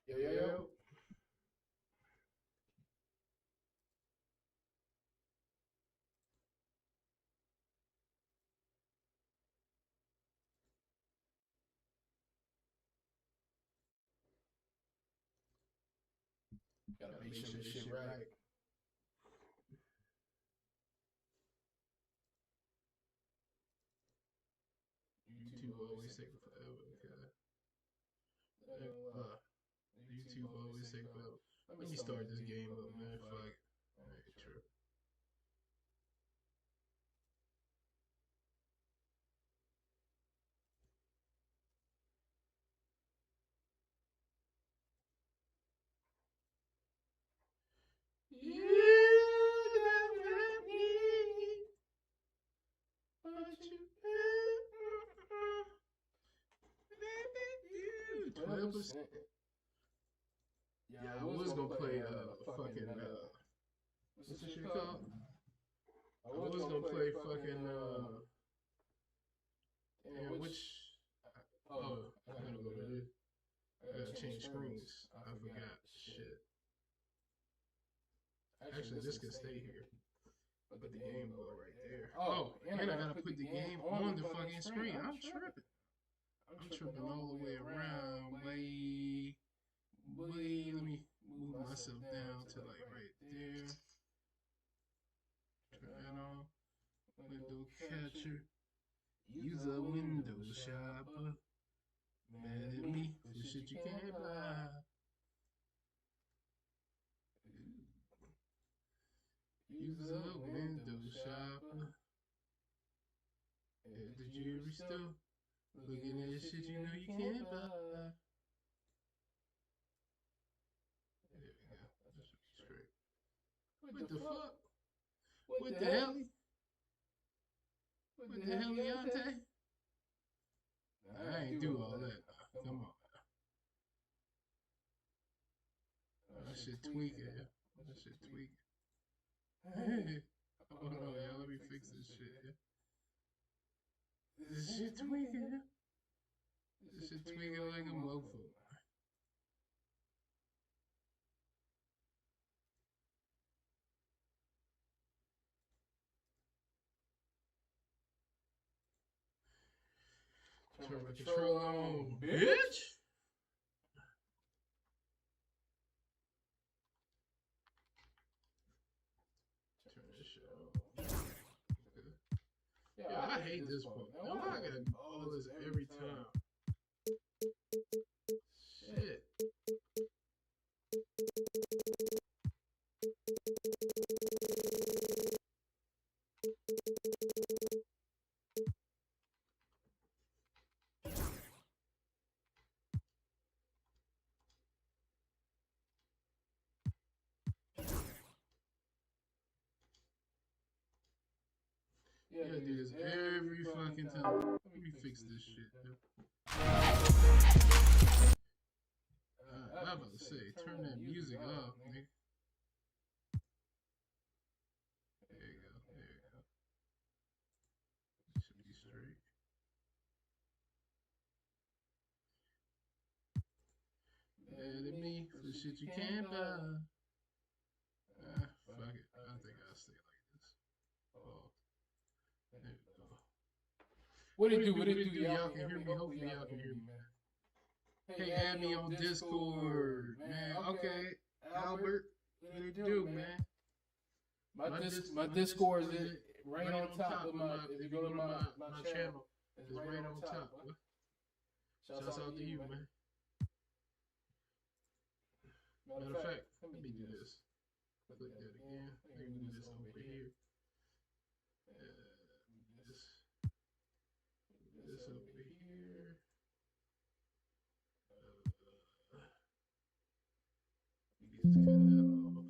Yo, yo, yo. Gotta make sure this shit right. YouTube always take forever. YouTube always take forever. Let me start this game up, man. Fuck. Alright, true. You 12%. Yeah, I was gonna play fucking what's this shit called? I was gonna play fucking and which I gotta go to this. I gotta change screens. I forgot. Shit. Actually, this can stay here. Put the game go right there. Oh, and I gotta put the game on the fucking screen. I'm tripping. I'm tripping all the way around. Boy, let me move myself down to like right there. Turn on window catcher. Use a window shopper. Mad at me for shit you can't buy. Use a window shopper at the jewelry store. Looking at shit you know you can't buy. There we go. That should be straight. What the fuck? What the hell? What the hell, Leontay? I ain't do all that. Come on. That shit tweaking. That shit tweaking. Hey. Oh no, yeah, let me fix this shit. This shit tweaking. This shit tweaking like a mofo. Turn my control on, bitch! Turn this shit on. Yeah, I hate this part. Now why I gotta do all this every time? Shit. You gotta do this every fucking time. Let me fix this shit, dude. I'm about to say, turn that music up, nigga. There you go, there you go. Should be straight. Mad at me for shit you can't buy. Fuck it. I think I'll stay like this. Oh. There we go. What it do? What it do? Y'all can hear me. Hopefully y'all can hear me, man. Hey, add me on Discord, man. Okay, Albert, what it do, man? My Discord is right on top of my. If you go to my channel, it's right on top. Shouts out to you, man. Matter of fact, let me do this. Click that again. Let me move this over here. This over here. You just cut that off.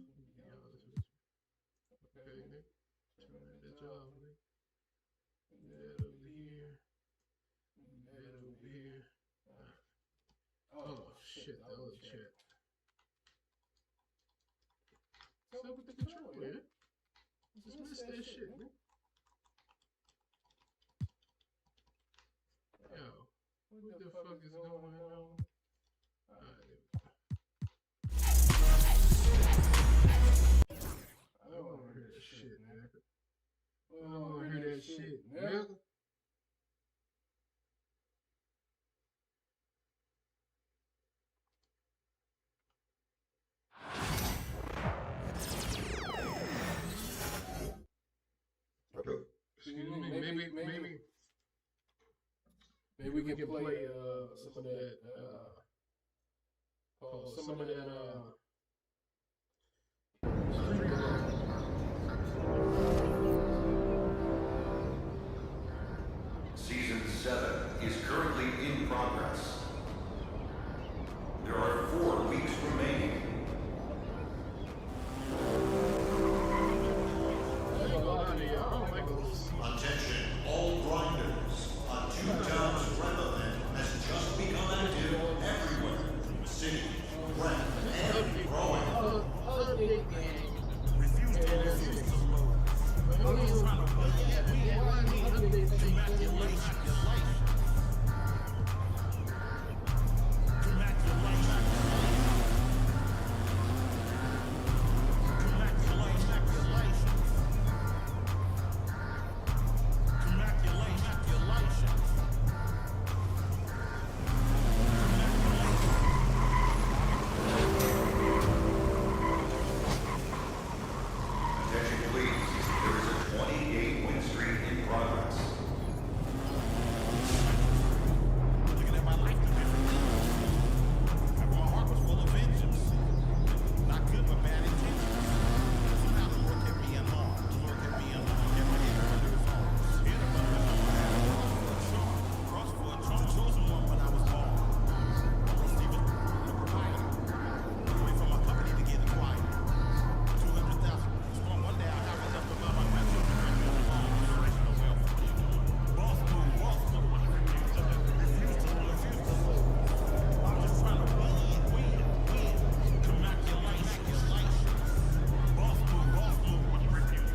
Okay, Nick. Turn that bitch off, Nick. That over here. That over here. Oh, shit, that little chat. What's up with the controller, man? Just missed that shit, man. Yo, what the fuck is going on? Alright, maybe we can play some of that Season 7 is currently in progress. There are 4 weeks remaining. Attention, all grinders. A 2-times rep event has just become active everywhere. City, rep, and growing. Refuse to load. Attention, please. There is a 20-day win streak in progress. Looking at my life through different things. My heart was full of vengeance. Not good, but bad intentions. Somehow the Lord kept me unharmed. The Lord kept me unharmed. Kept my head under his arms. Hit him under his arm. I had a cross for a charm. Chosen one when I was born. Stephen, the provider. Wait for my company to get acquired. 200,000. Strong one day I have enough of my grandchildren. Boss move, boss move. Refuse to lose. I'm just trying to win. Immaculation. Boss move, boss move. Refuse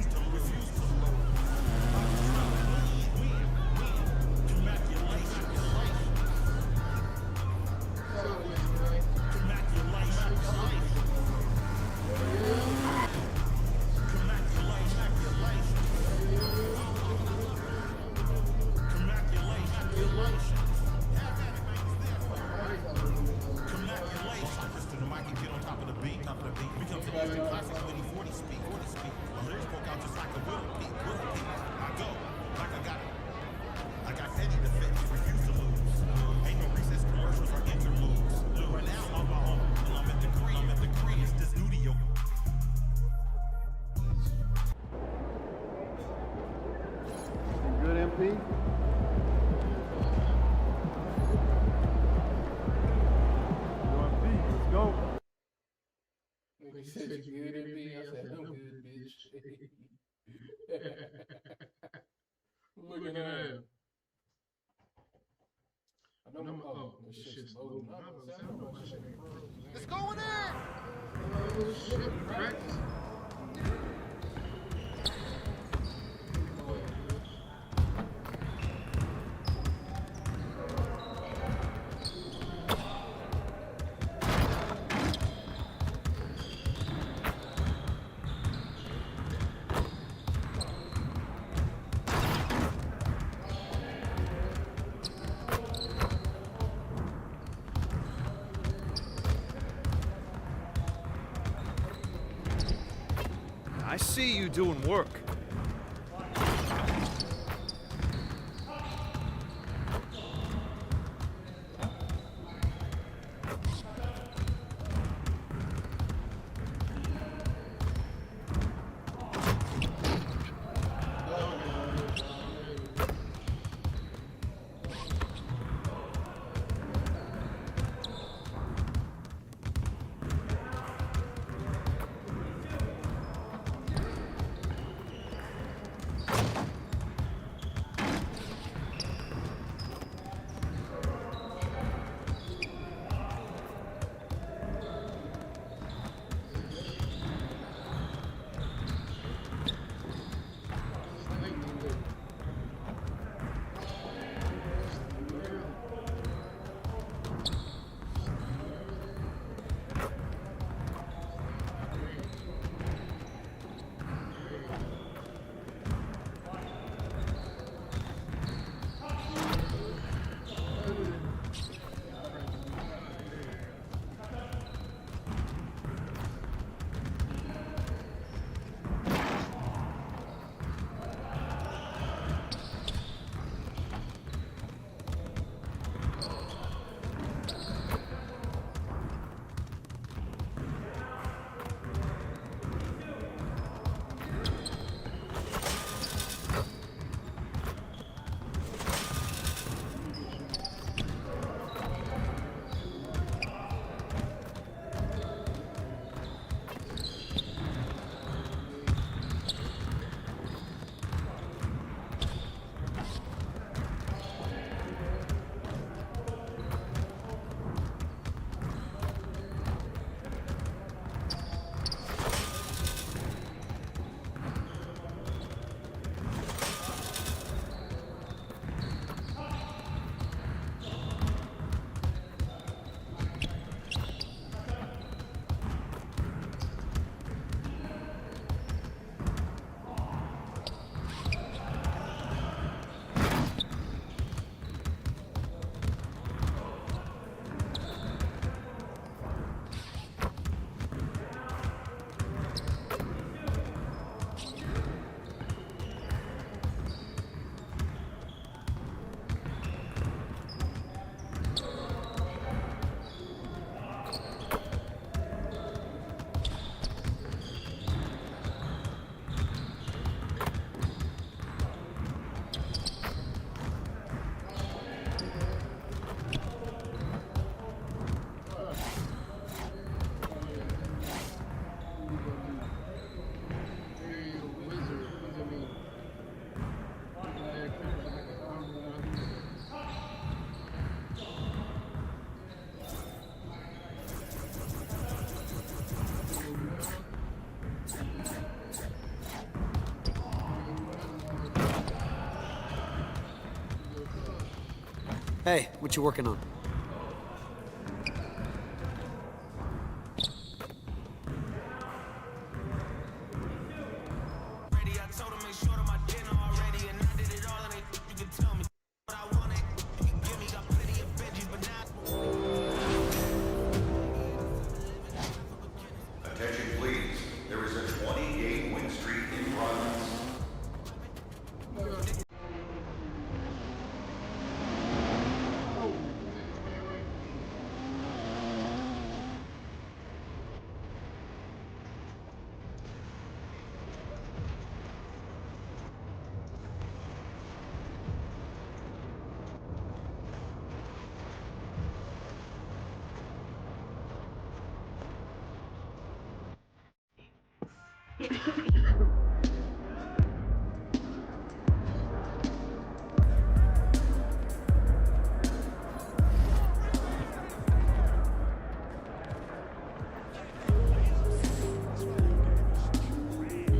to lose. I'm just trying to win. Immaculation. Good, MP? Let's go. He said you good, MP? I said, I'm good, bitch. Look at him. This shit's loading. Let's go in there! Oh, shit, practice. I see you doing work. Hey, what you working on? Attention please, there is a 20-game win streak in progress.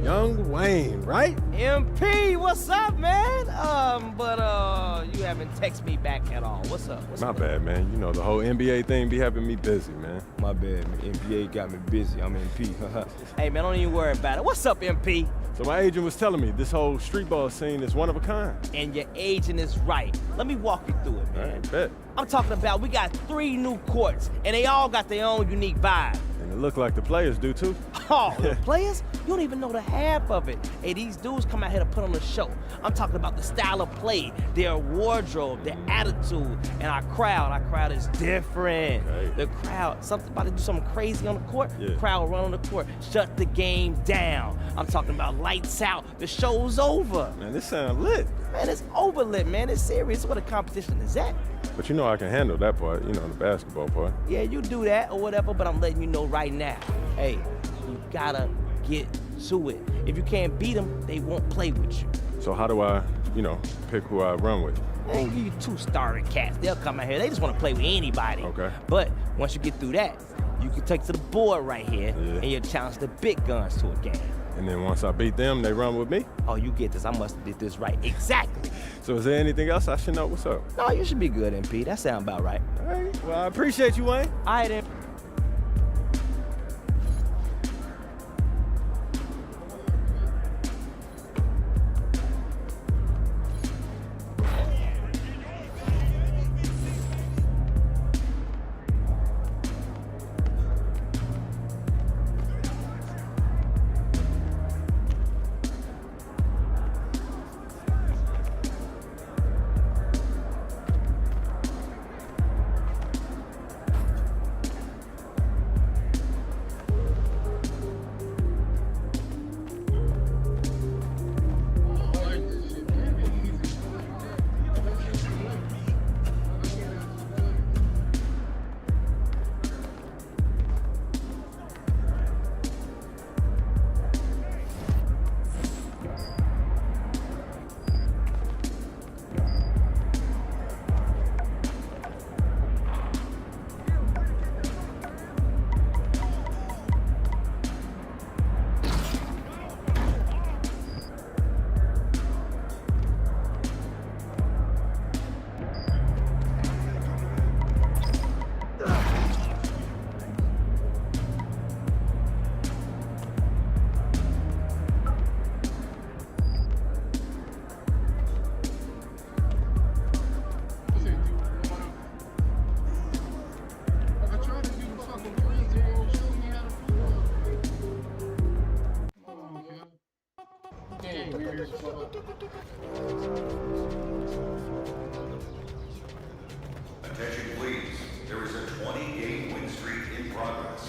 Young Wayne, right? MP, what's up, man? You haven't texted me back at all. What's up? My bad, man. You know, the whole NBA thing be having me busy, man. My bad, man. NBA got me busy. I'm MP. Hey, man, don't even worry about it. What's up, MP? So my agent was telling me this whole street ball scene is one of a kind. And your agent is right. Let me walk you through it, man. I bet. I'm talking about we got 3 new courts, and they all got their own unique vibe. And it looked like the players do, too. Oh, the players? You don't even know the half of it. Hey, these dudes come out here to put on a show. I'm talking about the style of play, their wardrobe, their attitude, and our crowd. Our crowd is different. Okay. The crowd, something about to do something crazy on the court, Yeah. the crowd will run on the court, shut the game down. I'm talking about lights out, the show's over. Man, this sounds lit. Man, it's over lit, man. It's serious. What a competition is that? But you know I can handle that part, you know, the basketball part. Yeah, you do that or whatever, but I'm letting you know right now. Hey, you gotta get to it. If you can't beat them, they won't play with you. So how do I, you know, pick who I run with? They ain't give you 2 starter cats. They'll come out here. They just want to play with anybody. Okay. But once you get through that, you can take to the board right here, Yeah. and you challenge the big guns to a game. And then once I beat them, they run with me? Oh, you get this. I must have did this right. Exactly. So is there anything else I should know? What's up? No, you should be good, MP. That sound about right. All right. Well, I appreciate you, Wayne. All right, then. Attention please, there is a 20-game win streak in progress.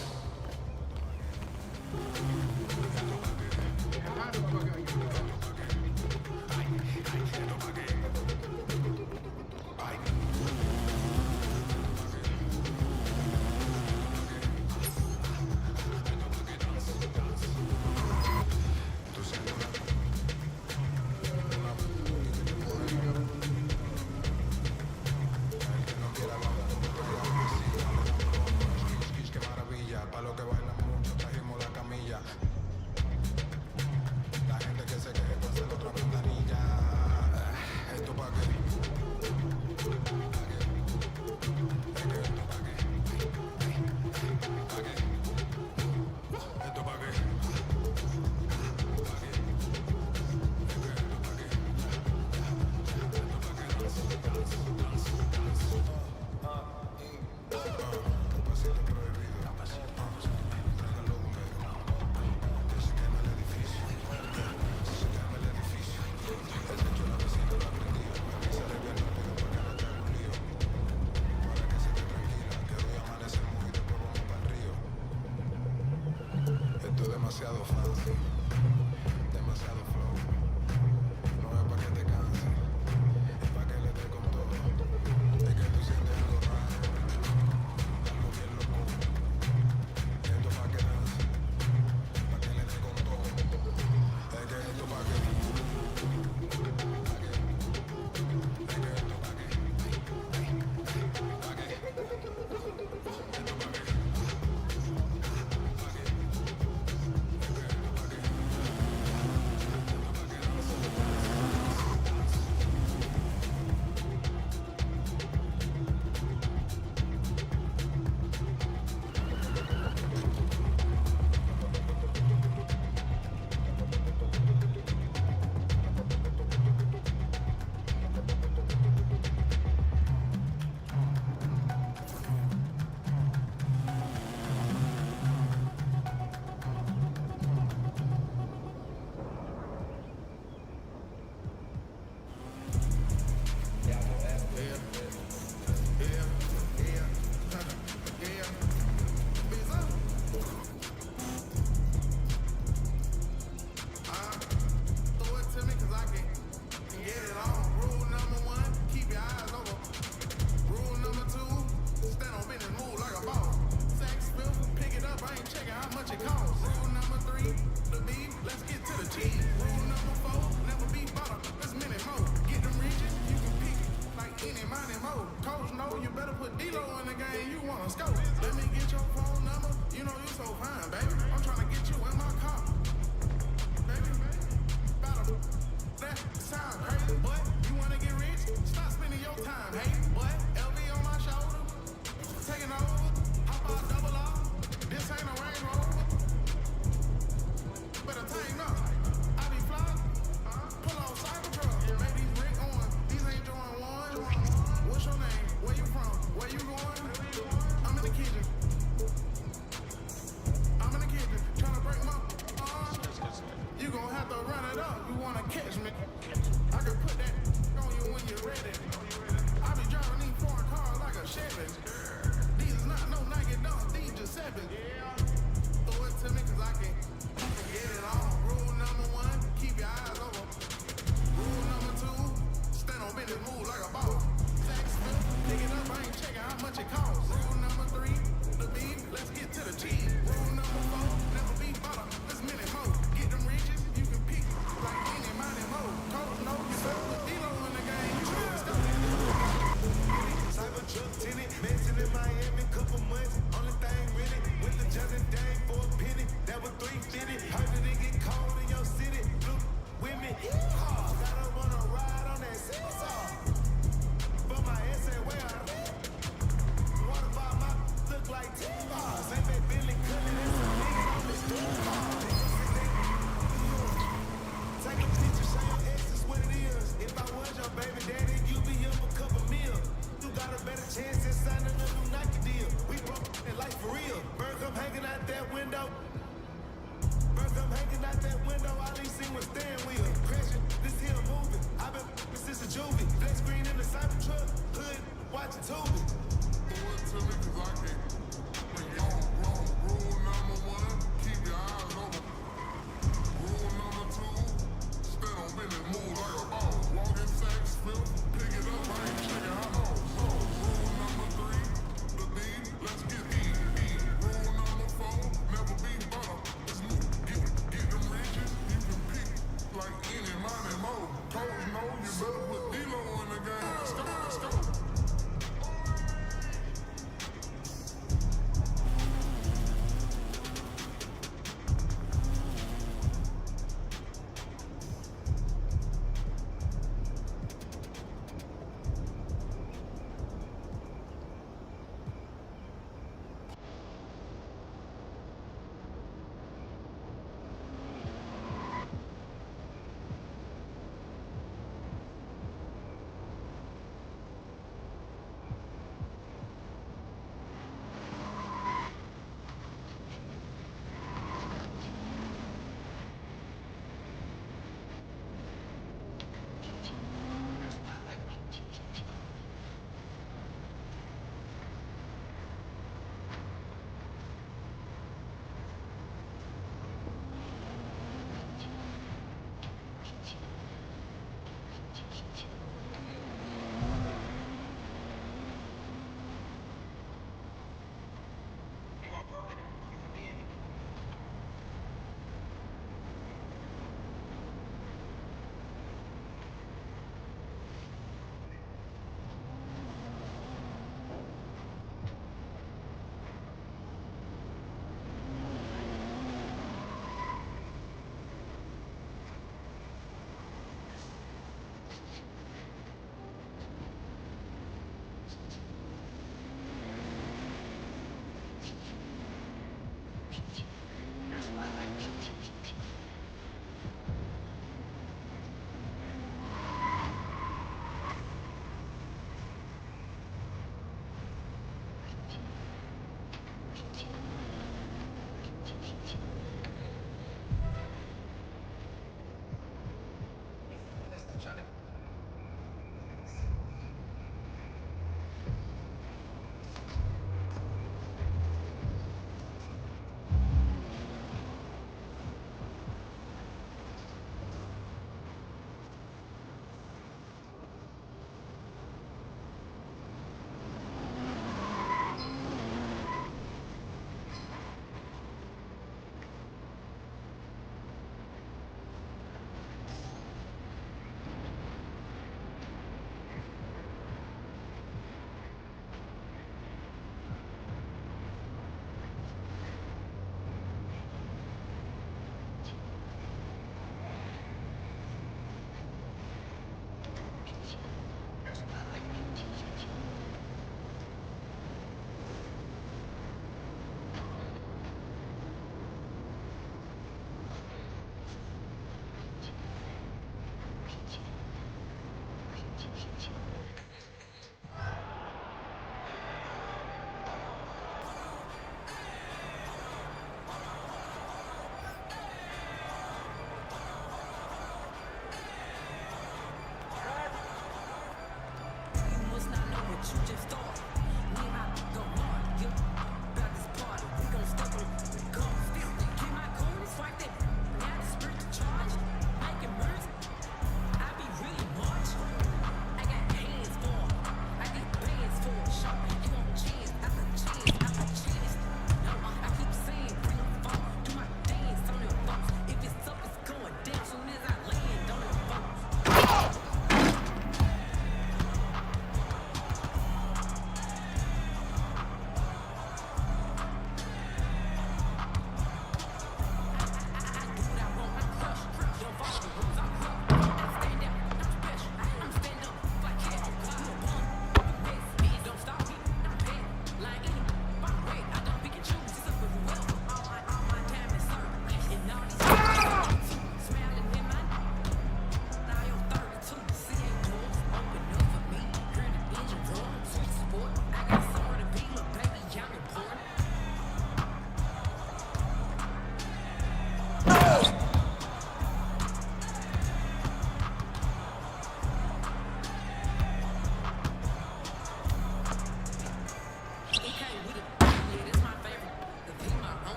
demasiado fácil, demasiado flow. No es pa' que te canse, es pa' que le dé con todo. Es que tú sientes algo raro, algo bien loco. Esto pa' que dance, pa' que le dé con todo. Es que esto pa' que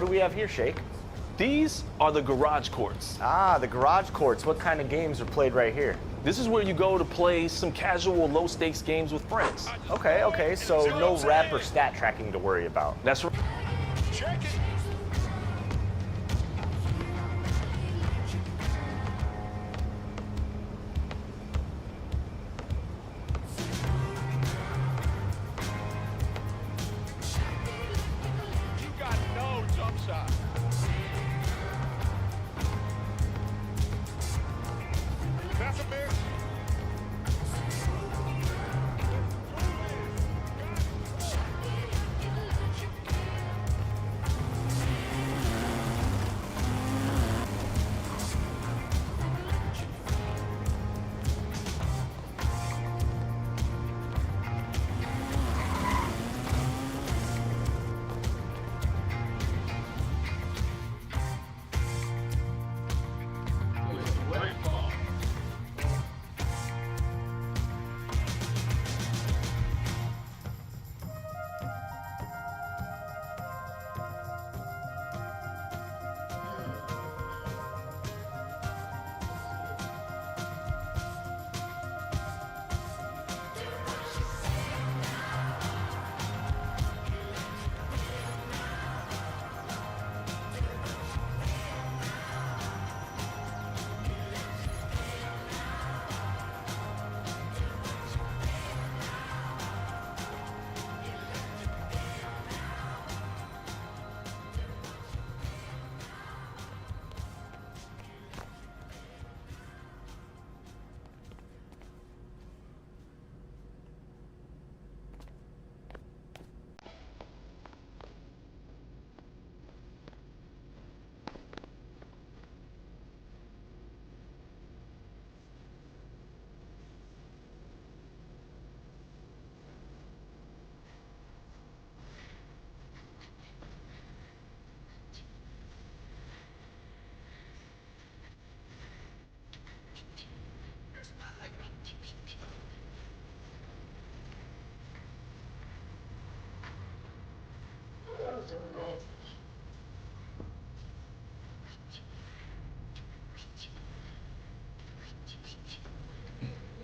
we have here, Shake? These are the garage courts. Ah, the garage courts. What kind of games are played right here? This is where you go to play some casual, low-stakes games with friends. Okay, so no rep or stat tracking to worry about. That's right. Check it. You got no jump shot. That's a miss.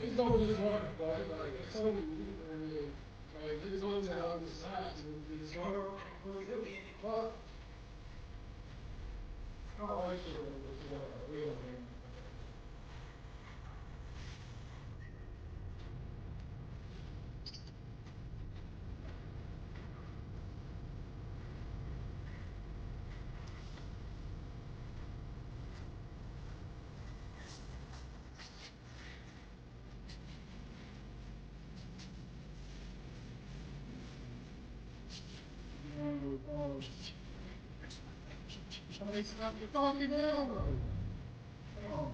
It's not just one, like it's so like this one's on the side, this one, but I like it. Stop talking down. Oh.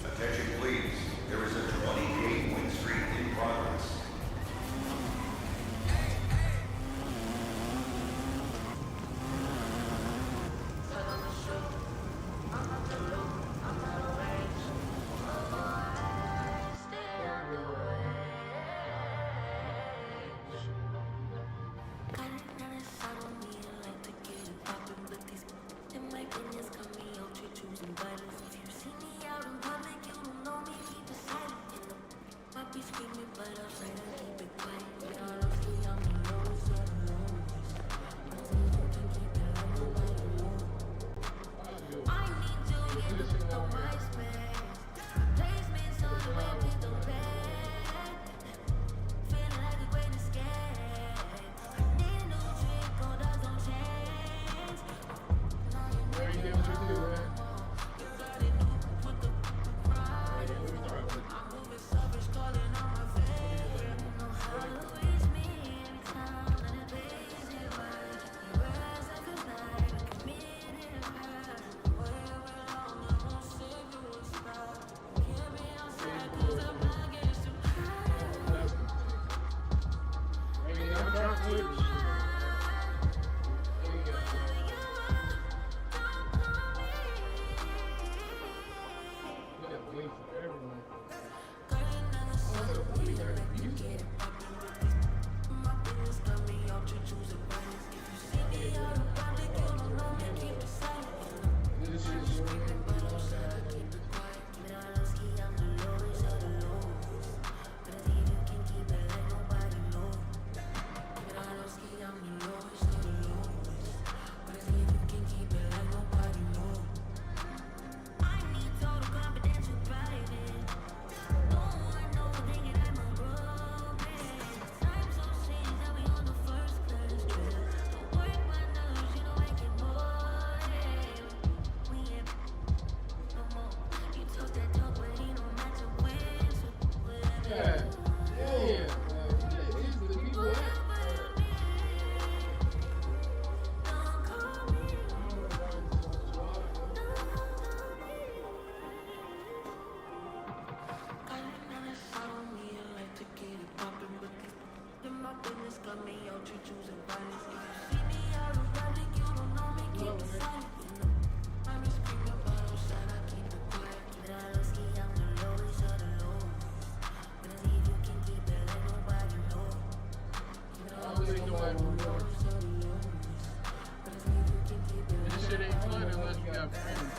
Attention please, there is a 28 win streak in progress. In my goodness, got me out here choosing violence. This shit ain't fun unless you got friends.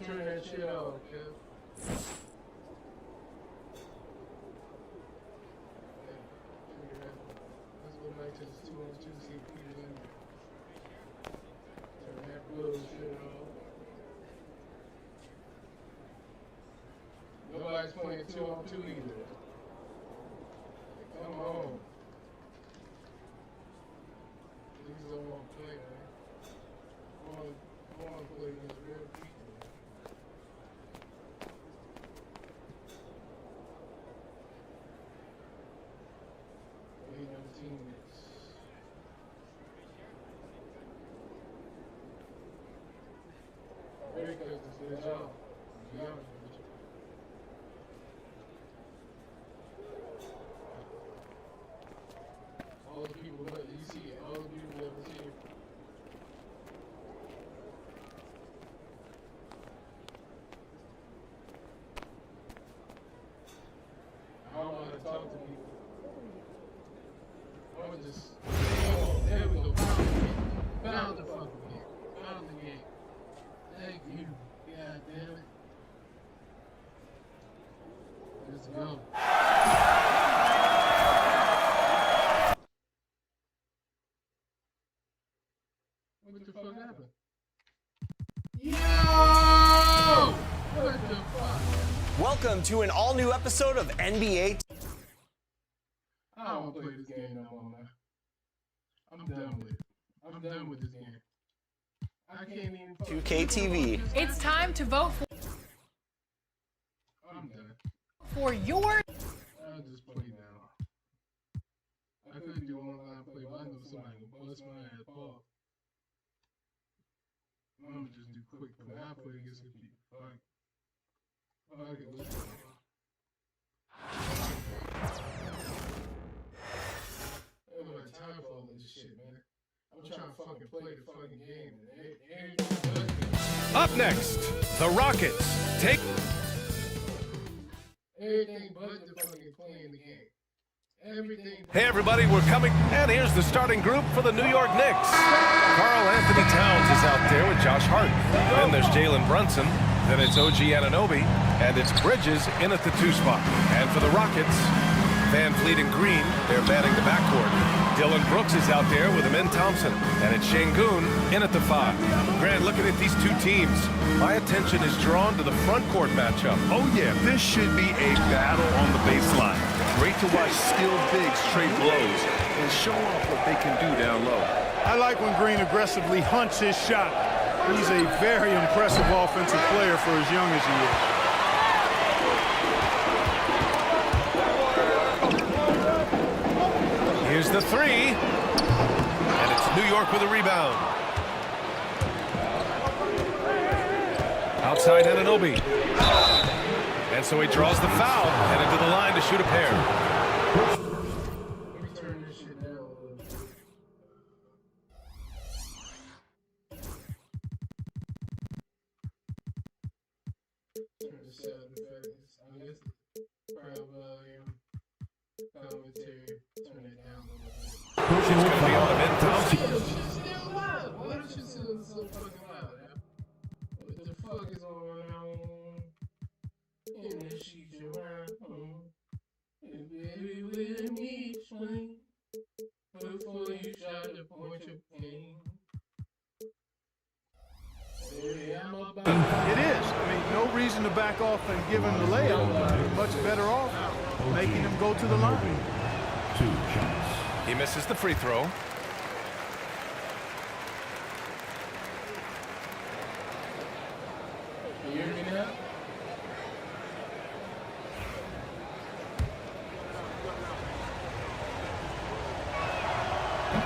Turn that shit off, kid. Let's go back to this 2-on-2, see if Peter's in there. Turn that bullshit off. Nobody's playing 2-on-2 either. Come on. Niggas don't want to play, man. I want to play against real people. Teammates. Very good. That's a good job. To be honest with you. All the people that you see, all the people that was here. I don't want to talk to people. I was just, oh, there we go, found the fucking game, found the game. Thank you, god damn it. Let's go. What the fuck happened? Yo! What the fuck? Welcome to an all-new episode of NBA. I don't want to play this game no more, man. I'm done with it. I'm done with this game. I can't even... 2K TV. It's time to vote I'm done. for your... I'll just play now. I could do online play, but I know somebody will bust my ass off. I'm gonna just do quick play. I'll play against the people. Fuck it, let's go. I don't have time for all this shit, man. I'm trying to fucking play the fucking game, man. Up next, the Rockets take... everything but the fucking playing the game. Everything. Hey everybody, we're coming, and here's the starting group for the New York Knicks. Karl Anthony Towns is out there with Josh Hart. Then there's Jalen Brunson. Then it's OG Anunoby, and it's Bridges in at the 2 spot. And for the Rockets, Van Fleet and Green, they're manning the backcourt. Dylan Brooks is out there with Amin Thompson, and it's Şengün in at the 5. Grant, looking at these two teams, my attention is drawn to the front court matchup. Oh yeah, this should be a battle on the baseline. Great to watch skilled bigs trade blows and show off what they can do down low. I like when Green aggressively hunts his shot. He's a very impressive offensive player for as young as he is. Here's the 3, and it's New York with a rebound. Outside Anunoby. And so he draws the foul, headed to the line to shoot a pair. Let me turn this shit down a little bit. Turn this out in fact. I guess crowd volume, commentary, turn it down a little bit. It's going to be on Amin Thompson. Shit's still loud. Why is shit still so fucking loud? What the fuck is going on? In the sheets around home. Baby, with me swing. Before you try to point your pain. Baby, I'm about It is. I mean, no reason to back off and give him the layup. Much better off making him go to the line. 2 shots. He misses the free throw. You hear me now?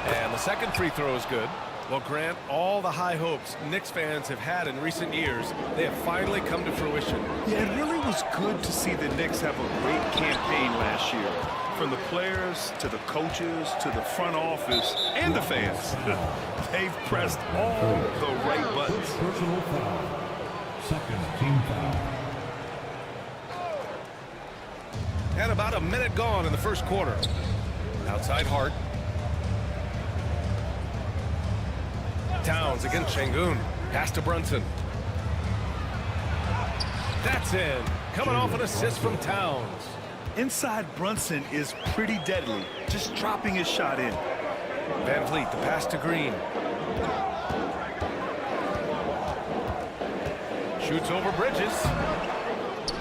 And the second free throw is good. Well, Grant, all the high hopes Knicks fans have had in recent years, they have finally come to fruition. Yeah, it really was good to see the Knicks have a great campaign last year. From the players, to the coaches, to the front office, and the fans. They've pressed all the right buttons. Personal foul. Second team foul. And about a minute gone in the first quarter. Outside Hart. Towns against Şengün. Pass to Brunson. That's in. Coming off an assist from Towns. Inside Brunson is pretty deadly, just dropping his shot in. Van Fleet, the pass to Green. Shoots over Bridges.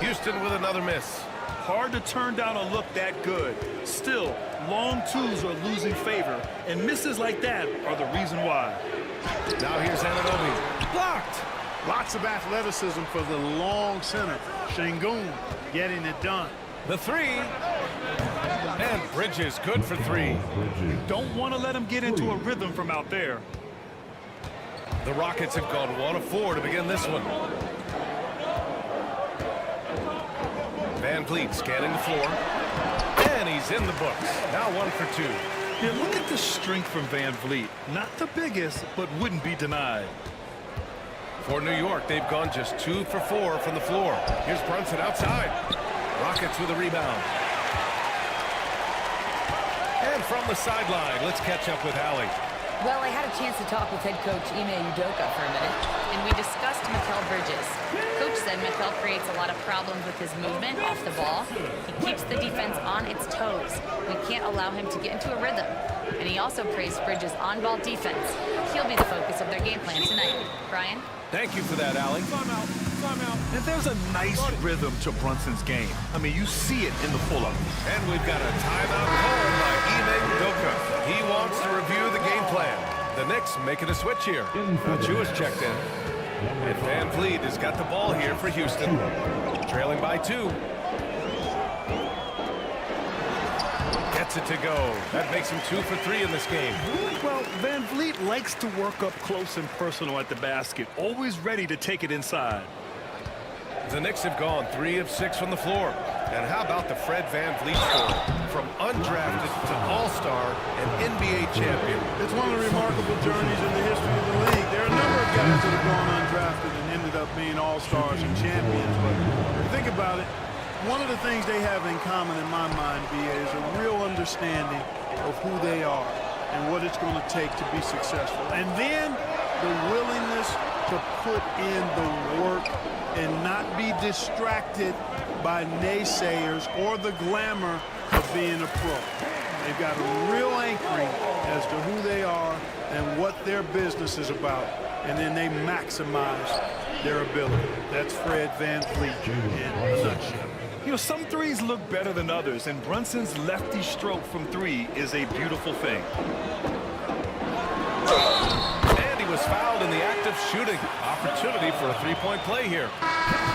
Houston with another miss. Hard to turn down a look that good. Still, long twos are losing favor, and misses like that are the reason why. Now here's Anunoby. Blocked. Lots of athleticism for the long center. Şengün getting it done. The 3. And Bridges good for 3. Don't want to let him get into a rhythm from out there. The Rockets have gone 1 of 4 to begin this one. Van Fleet scanning the floor. And he's in the books. Now 1 for 2. Yeah, look at the strength from Van Fleet. Not the biggest, but wouldn't be denied. For New York, they've gone just 2 for 4 from the floor. Here's Brunson outside. Rockets with a rebound. And from the sideline, let's catch up with Allie. Well, I had a chance to talk with head coach Ime Udoka for a minute, and we discussed Mikal Bridges. Coach said Mikal creates a lot of problems with his movement off the ball. He keeps the defense on its toes. We can't allow him to get into a rhythm. And he also praised Bridges' on-ball defense. He'll be the focus of their game plan tonight. Brian? Thank you for that, Allie. Time out. And there's a nice rhythm to Brunson's game. I mean, you see it in the pull-up. And we've got a timeout called by Ime Udoka. He wants to review the game plan. The Knicks making a switch here. Now Chu is checked in. And Van Fleet has got the ball here for Houston. Trailing by 2. Gets it to go. That makes him 2 for 3 in this game. Well, Van Fleet likes to work up close and personal at the basket. Always ready to take it inside. The Knicks have gone 3 of 6 from the floor. And how about the Fred Van Vliet score? From undrafted to all-star and NBA champion. It's one of the remarkable journeys in the history of the league. There are a number of guys that have gone undrafted and ended up being all-stars and champions. But think about it. One of the things they have in common in my mind, B.A., is a real understanding of who they are and what it's going to take to be successful. And then the willingness to put in the work and not be distracted by naysayers or the glamour of being a pro. They've got a real anchoring as to who they are and what their business is about, and then they maximize their ability. That's Fred VanVleet in a nutshell. You know, some threes look better than others, and Brunson's lefty stroke from three is a beautiful thing. And he was fouled in the act of shooting. Opportunity for a three-point play here.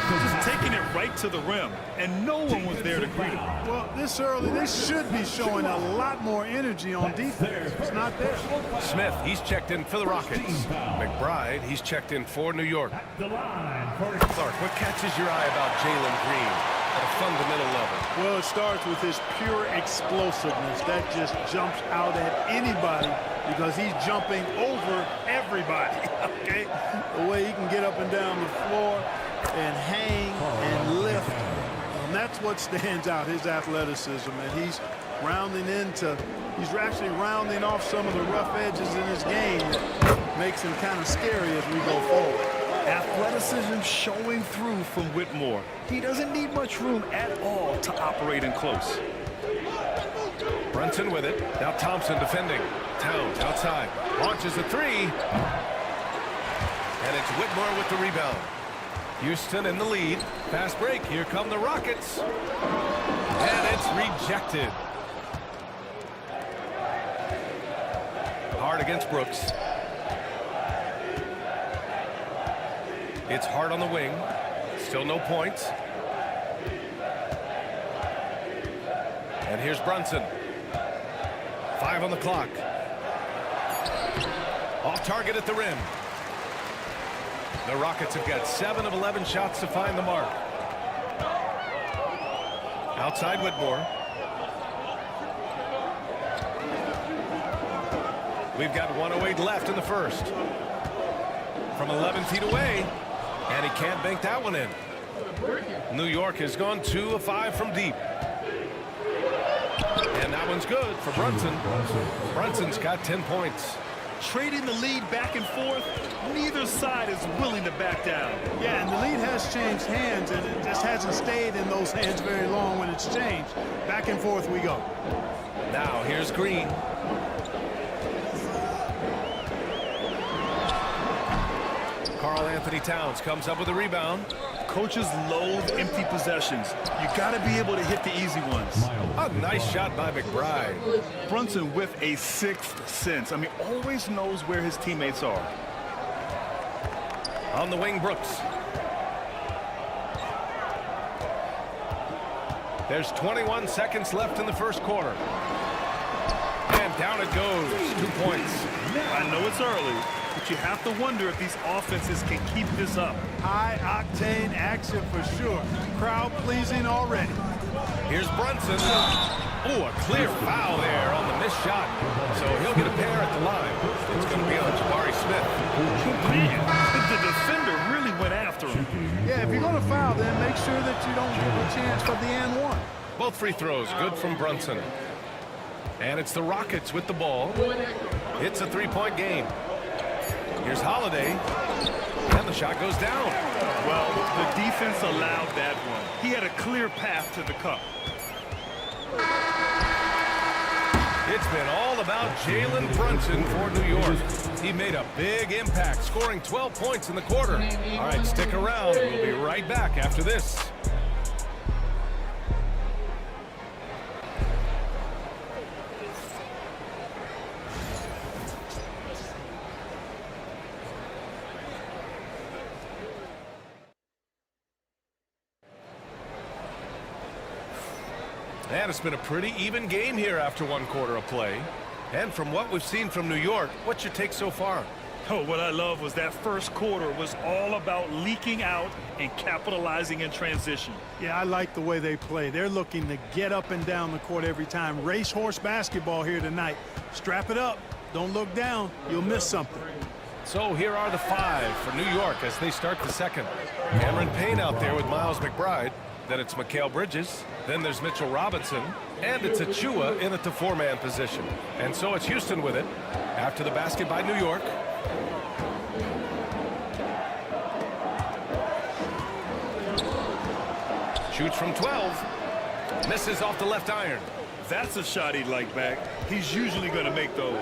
Just taking it right to the rim, and no one was there to greet him. Well, this early, they should be showing a lot more energy on defense. It's not there. Smith, he's checked in for the Rockets. McBride, he's checked in for New York. Clark, what catches your eye about Jalen Green at a fundamental level? Well, it starts with his pure explosiveness. That just jumps out at anybody because he's jumping over everybody, okay? The way he can get up and down the floor and hang and lift. And that's what stands out, his athleticism. And he's he's actually rounding off some of the rough edges in his game that makes him kind of scary as we go forward. Athleticism showing through from Whitmore. He doesn't need much room at all to operate in close. Brunson with it. Now Thompson defending. Towns outside. Launches a three. And it's Whitmore with the rebound. Houston in the lead. Fast break. Here come the Rockets. And it's rejected. Hard against Brooks. It's Hart on the wing. Still no points. And here's Brunson. 5 on the clock. Off target at the rim. The Rockets have got 7 of 11 shots to find the mark. Outside Whitmore. We've got 1:08 left in the first. From 11 feet away. And he can't bank that one in. New York has gone 2 of 5 from deep. And that one's good for Brunson. Brunson's got 10 points. Trading the lead back and forth, neither side is willing to back down. Yeah, and the lead has changed hands, and it just hasn't stayed in those hands very long when it's changed. Back and forth we go. Now here's Green. Karl Anthony Towns comes up with a rebound. Coaches loathe empty possessions. You got to be able to hit the easy ones. A nice shot by McBride. Brunson with a sixth sense. I mean, always knows where his teammates are. On the wing, Brooks. There's 21 seconds left in the first quarter. And down it goes. 2 points. I know it's early, but you have to wonder if these offenses can keep this up. High-octane action for sure. Crowd-pleasing already. Here's Brunson. Oh, a clear foul there on the missed shot. So he'll get a pair at the line. It's going to be on Jabari Smith. Man, the defender really went after him. Yeah, if you're going to foul, then make sure that you don't give a chance for the and one. Both free throws good from Brunson. And it's the Rockets with the ball. It's a 3-point game. Here's Holiday. And the shot goes down. Well, the defense allowed that one. He had a clear path to the cup. It's been all about Jalen Brunson for New York. He made a big impact, scoring 12 points in the quarter. All right, stick around. We'll be right back after this. And it's been a pretty even game here after 1 quarter of play. And from what we've seen from New York, what's your take so far? Oh, what I love was that first quarter was all about leaking out and capitalizing in transition. Yeah, I like the way they play. They're looking to get up and down the court every time. Racehorse basketball here tonight. Strap it up. Don't look down. You'll miss something. So here are the 5 for New York as they start the second. Cameron Payne out there with Miles McBride. Then it's Mikal Bridges. Then there's Mitchell Robinson. And it's Achua in at the four-man position. And so it's Houston with it. After the basket by New York. Shoots from 12. Misses off the left iron. That's a shot he'd like back. He's usually going to make those.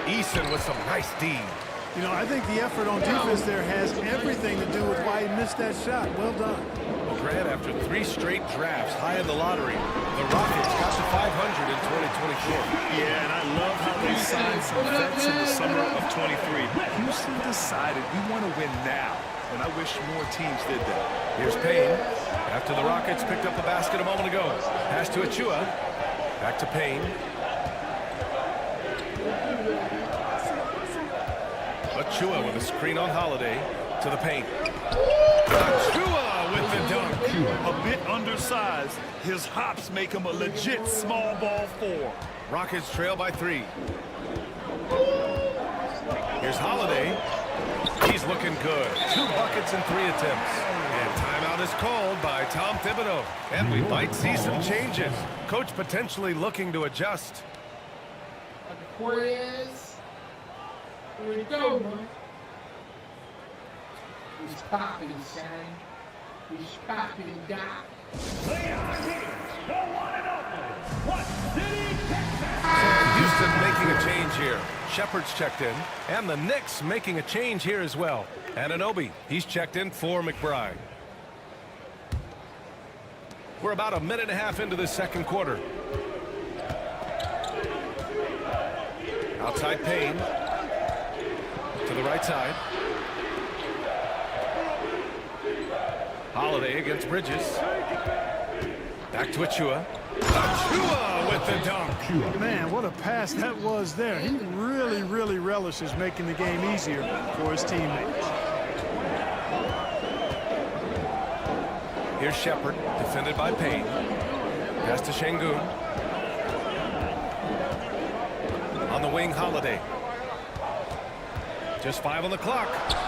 Eason with some nice D. You know, I think the effort on defense there has everything to do with why he missed that shot. Well done. Well, Grant, after 3 straight drafts high in the lottery, the Rockets got to 500 in 2024. Yeah, and I love how they signed some vets in the summer of 23. Houston decided we want to win now, and I wish more teams did that. Here's Payne. After the Rockets picked up the basket a moment ago. Pass to Achua. Back to Payne. Achua with a screen on Holiday to the paint. Achua with the dunk. A bit undersized. His hops make him a legit small ball 4. Rockets trail by 3. Here's Holiday. He's looking good. 2 buckets and 3 attempts. And timeout is called by Tom Thibodeau. And we might see some changes. Coach potentially looking to adjust. Here we go, man. He's popping, son. He's popping, Doc. Houston making a change here. Shepard's checked in. And the Knicks making a change here as well. Anunoby, he's checked in for McBride. We're about a minute and a half into this second quarter. Outside Payne. To the right side. Holiday against Bridges. Back to Achua. Achua with the dunk. Man, what a pass that was there. He really, really relishes making the game easier for his teammates. Here's Shepard, defended by Payne. Pass to Şengün. On the wing, Holiday. Just 5 on the clock.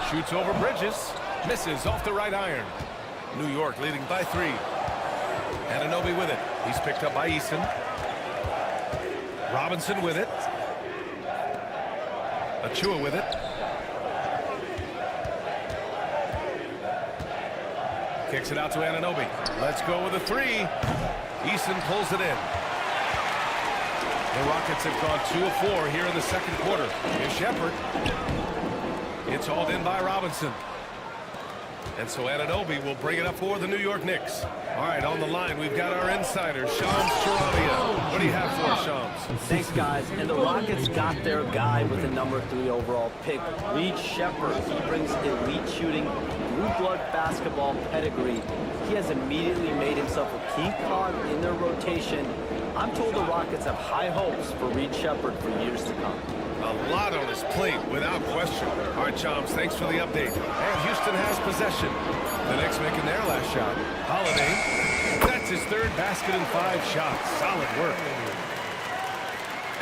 Shoots over Bridges. Misses off the right iron. New York leading by 3. Anunoby with it. He's picked up by Eason. Robinson with it. Achua with it. Kicks it out to Anunoby. Let's go with a 3. Eason pulls it in. The Rockets have gone 2 of 4 here in the second quarter. Here's Shepard. It's hauled in by Robinson. And so Anunoby will bring it up for the New York Knicks. All right, on the line, we've got our insider, Shams Charania. What do you have for us, Shams? Thanks, guys. And the Rockets got their guy with the number 3 overall pick, Reed Shepard. He brings elite shooting, blue blood basketball pedigree. He has immediately made himself a key cog in their rotation. I'm told the Rockets have high hopes for Reed Shepard for years to come. A lot on his plate, without question. All right, Chomps, thanks for the update. And Houston has possession. The Knicks making their last shot. Holiday, that's his 3rd basket in 5 shots. Solid work.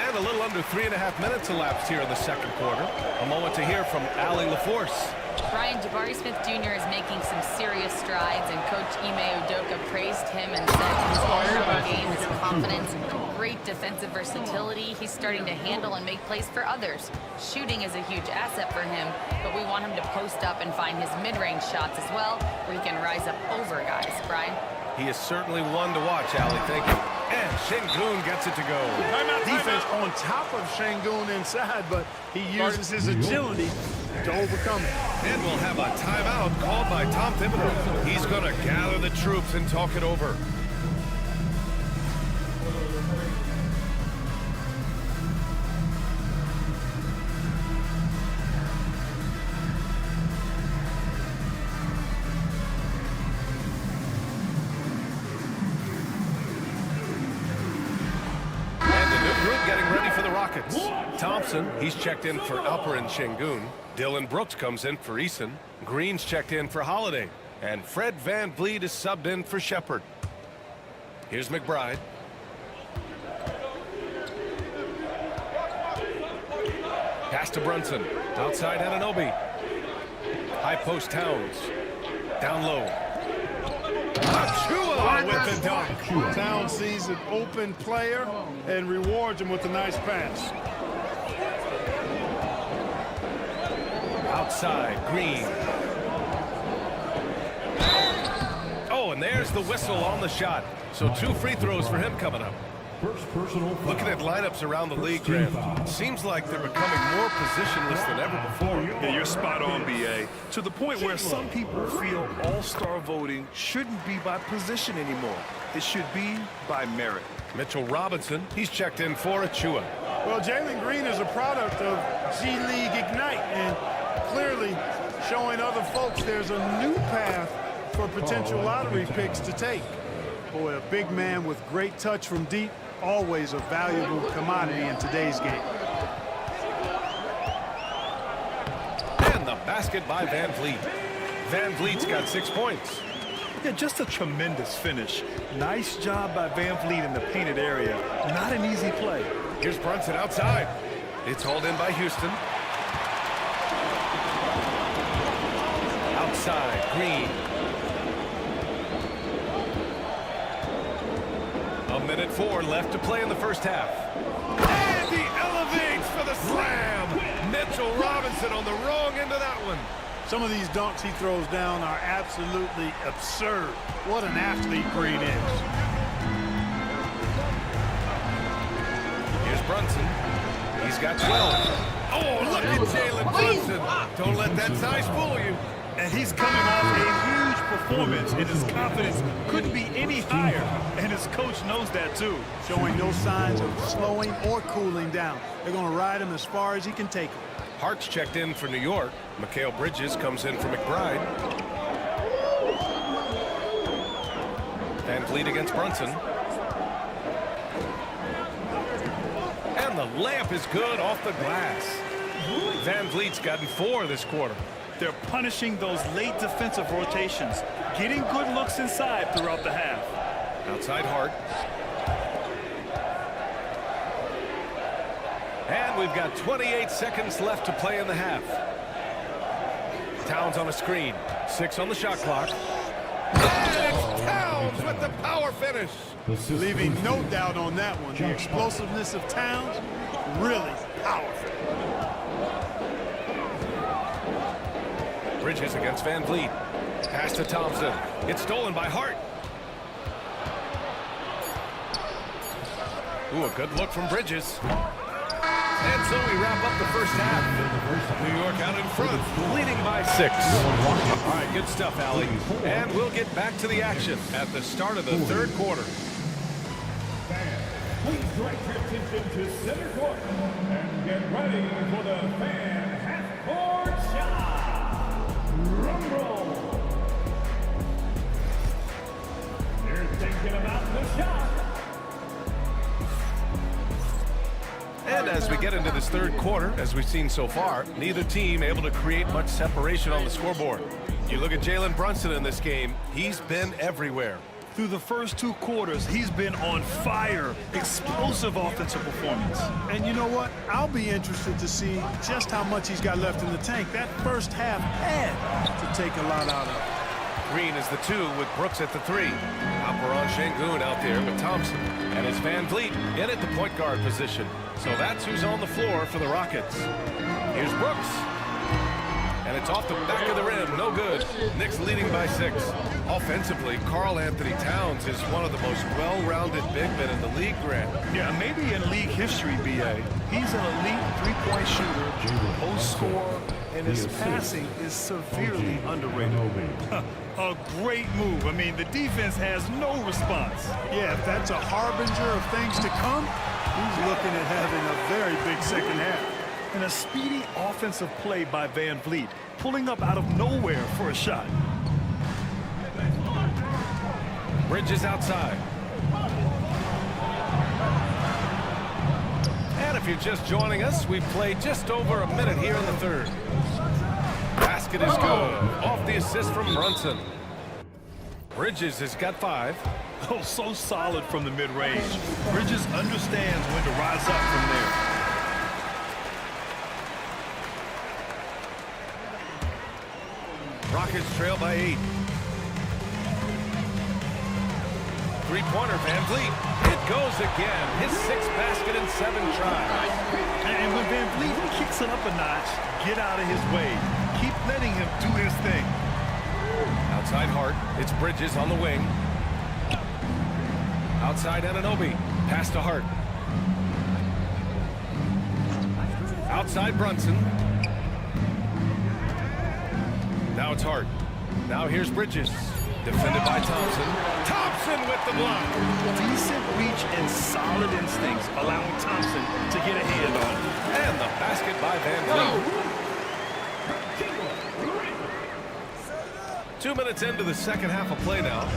And a little under 3.5 minutes elapsed here in the second quarter. A moment to hear from Allie LaForce. Brian, Jabari Smith Jr. is making some serious strides, and Coach Ime Udoka praised him and said his overall game, his confidence, great defensive versatility. He's starting to handle and make plays for others. Shooting is a huge asset for him, but we want him to post up and find his mid-range shots as well, where he can rise up over guys. Brian? He is certainly one to watch, Allie. Thank you. And Şengün gets it to go. Defense on top of Şengün inside, but he uses his agility to overcome it. And we'll have a timeout called by Tom Thibodeau. He's going to gather the troops and talk it over. Thompson, he's checked in for Alperen Şengün. Dylan Brooks comes in for Eason. Green's checked in for Holiday. And Fred VanVleet is subbed in for Shepard. Here's McBride. Pass to Brunson. Outside Anunoby. High post Towns. Down low. Achua with the dunk. Towns sees an open player and rewards him with a nice pass. Outside, Green. Oh, and there's the whistle on the shot. So 2 free throws for him coming up. Looking at lineups around the league, Graham, seems like they're becoming more positionless than ever before. Yeah, you're spot on, B.A. To the point where some people feel all-star voting shouldn't be by position anymore. It should be by merit. Mitchell Robinson, he's checked in for Achua. Well, Jalen Green is a product of G League Ignite and clearly showing other folks there's a new path for potential lottery picks to take. Boy, a big man with great touch from deep, always a valuable commodity in today's game. And the basket by Van Vliet. Van Vliet's got 6 points. Yeah, just a tremendous finish. Nice job by Van Vliet in the painted area. Not an easy play. Here's Brunson outside. It's hauled in by Houston. Outside, Green. A minute 4 left to play in the first half. And he elevates for the slam. Mitchell Robinson on the wrong end of that one. Some of these dunks he throws down are absolutely absurd. What an athlete Green is. Here's Brunson. He's got 12. Oh, look at Jalen Brunson. Don't let that size fool you. And he's coming off a huge performance, and his confidence couldn't be any higher. And his coach knows that, too. Showing no signs of slowing or cooling down. They're going to ride him as far as he can take him. Hart's checked in for New York. Mikal Bridges comes in for McBride. Van Vliet against Brunson. And the layup is good off the glass. Van Vliet's gotten 4 this quarter. They're punishing those late defensive rotations, getting good looks inside throughout the half. Outside Hart. And we've got 28 seconds left to play in the half. Towns on a screen. 6 on the shot clock. And it's Towns with the power finish. Leaving no doubt on that one. The explosiveness of Towns, really powerful. Bridges against Van Vliet. Pass to Thompson. It's stolen by Hart. Ooh, a good look from Bridges. And so we wrap up the first half. New York out in front, leading by 6. All right, good stuff, Allie. And we'll get back to the action at the start of the third quarter. Please direct your attention to center court and get ready for the fan half-court shot. Drum roll. You're thinking about the shot. And as we get into this third quarter, as we've seen so far, neither team able to create much separation on the scoreboard. You look at Jalen Brunson in this game, he's been everywhere. Through the first 2 quarters, he's been on fire. Explosive offensive performance. And you know what? I'll be interested to see just how much he's got left in the tank. That first half had to take a lot out of it. Green is the 2 with Brooks at the 3. Alperon Şengün out there with Thompson. And it's Van Vliet in at the point guard position. So that's who's on the floor for the Rockets. Here's Brooks. And it's off the back of the rim. No good. Knicks leading by 6. Offensively, Karl Anthony Towns is one of the most well-rounded big men in the league, Grant. Yeah, maybe in league history, B.A. He's an elite three-point shooter, post scorer, and his passing is severely underrated. A great move. I mean, the defense has no response. Yeah, if that's a harbinger of things to come, he's looking at having a very big second half. And a speedy offensive play by Van Vliet, pulling up out of nowhere for a shot. Bridges outside. And if you're just joining us, we've played just over a minute here in the third. Basket is good. Off the assist from Brunson. Bridges has got 5. Oh, so solid from the mid-range. Bridges understands when to rise up from there. Rockets trail by 8. Three-pointer, Van Vliet. It goes again. His 6th basket in 7 tries. And when Van Vliet kicks it up a notch, get out of his way. Keep letting him do his thing. Outside Hart. It's Bridges on the wing. Outside Anunoby. Pass to Hart. Outside Brunson. Now it's Hart. Now here's Bridges. Defended by Thompson. Thompson with the block. Decent reach and solid instincts, allowing Thompson to get a hand on it. And the basket by Van Vliet. 2 minutes into the second half of play now.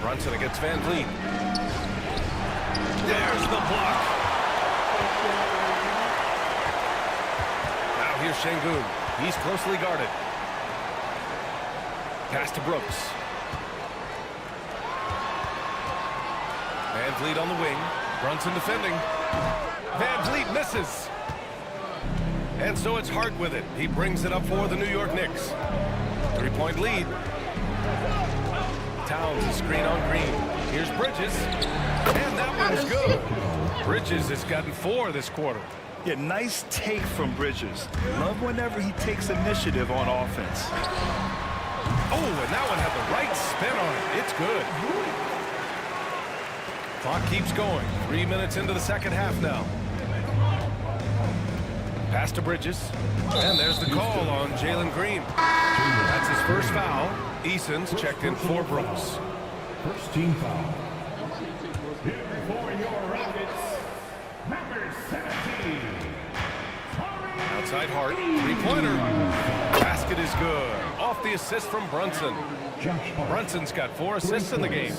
Brunson against Van Vliet. There's the block. Now here's Şengün. He's closely guarded. Pass to Brooks. Van Vliet on the wing. Brunson defending. Van Vliet misses. And so it's Hart with it. He brings it up for the New York Knicks. 3-point lead. Towns is screen on Green. Here's Bridges. And that one's good. Bridges has gotten 4 this quarter. Yeah, nice take from Bridges. Love whenever he takes initiative on offense. Oh, and that one had the right spin on it. It's good. Clock keeps going. 3 minutes into the second half now. Pass to Bridges. And there's the call on Jalen Green. That's his first foul. Eason's checked in for Brooks. First team foul. Here for your Rockets, number 17. Outside Hart, 3-pointer. Basket is good. Off the assist from Brunson. Brunson's got 4 assists in the game.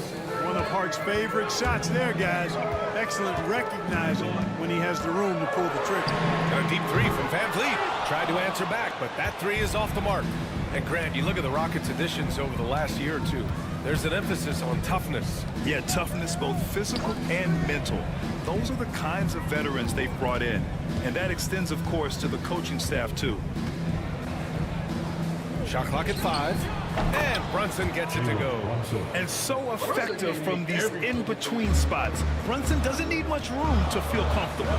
One of Hart's favorite shots there, guys. Excellent recognizing when he has the room to pull the trigger. Got a deep 3 from Van Vliet. Tried to answer back, but that 3 is off the mark. And Grant, you look at the Rockets' additions over the last year or two. There's an emphasis on toughness. Yeah, toughness, both physical and mental. Those are the kinds of veterans they've brought in. And that extends, of course, to the coaching staff, too. Shot clock at 5. And Brunson gets it to go. And so effective from these in-between spots. Brunson doesn't need much room to feel comfortable.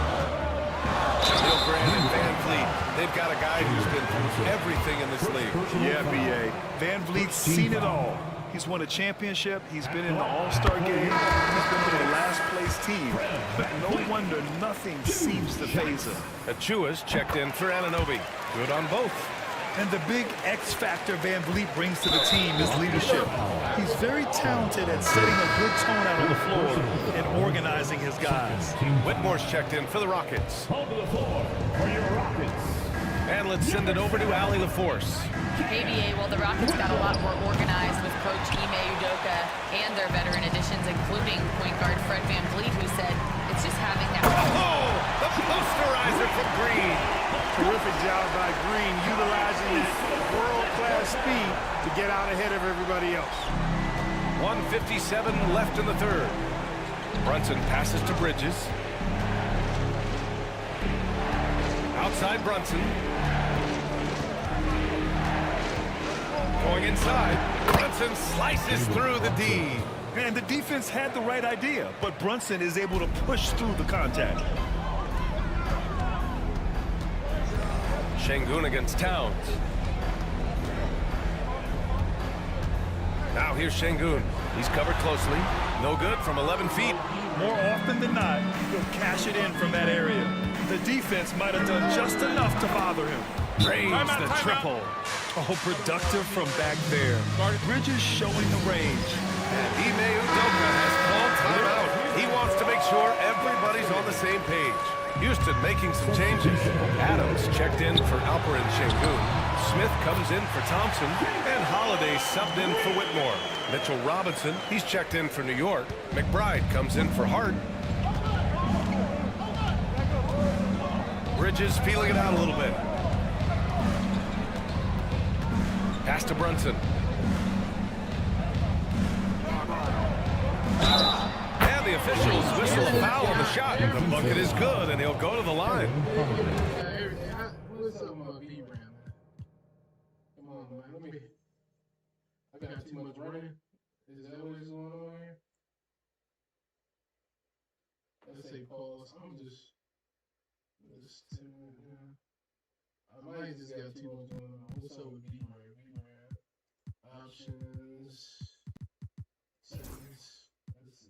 Neil Grant and Van Vliet, they've got a guy who's been through everything in this league. Yeah, B.A. Van Vliet's seen it all. He's won a championship. He's been in the All-Star game. He's been with a last-place team. But no wonder nothing seems to phase him. Achua's checked in for Anunoby. Good on both. And the big X factor Van Vliet brings to the team is leadership. He's very talented at setting a good tone out on the floor and organizing his guys. Whitmore's checked in for the Rockets. Hold the floor for your Rockets. And let's send it over to Allie LaForce. KBA, well, the Rockets got a lot more organized with Coach Ime Udoka and their veteran additions, including point guard Fred Van Vliet, who said it's just having that. Oh, the posterizer from Green. Terrific job by Green, utilizing that world-class speed to get out ahead of everybody else. 1:57 left in the third. Brunson passes to Bridges. Outside Brunson. Going inside. Brunson slices through the D. And the defense had the right idea, but Brunson is able to push through the contact. Şengün against Towns. Now here's Şengün. He's covered closely. No good from 11 feet. More often than not, he'll cash it in from that area. The defense might have done just enough to bother him. Drains the triple. Oh, productive from back there. Bridges showing the range. And Ime Udoka has called timeout. He wants to make sure everybody's on the same page. Houston making some changes. Adams checked in for Alperen Şengün. Smith comes in for Thompson. And Holiday subbed in for Whitmore. Mitchell Robinson, he's checked in for New York. McBride comes in for Hart. Bridges feeling it out a little bit. Pass to Brunson. And the officials whistle a foul on the shot. The bucket is good, and he'll go to the line. What's up, B-Brand? got too much running. Is that what is going on here? Let's say pause. I'm just I might just got too much going on. What's up with VRAM? Options. Settings. Let's see.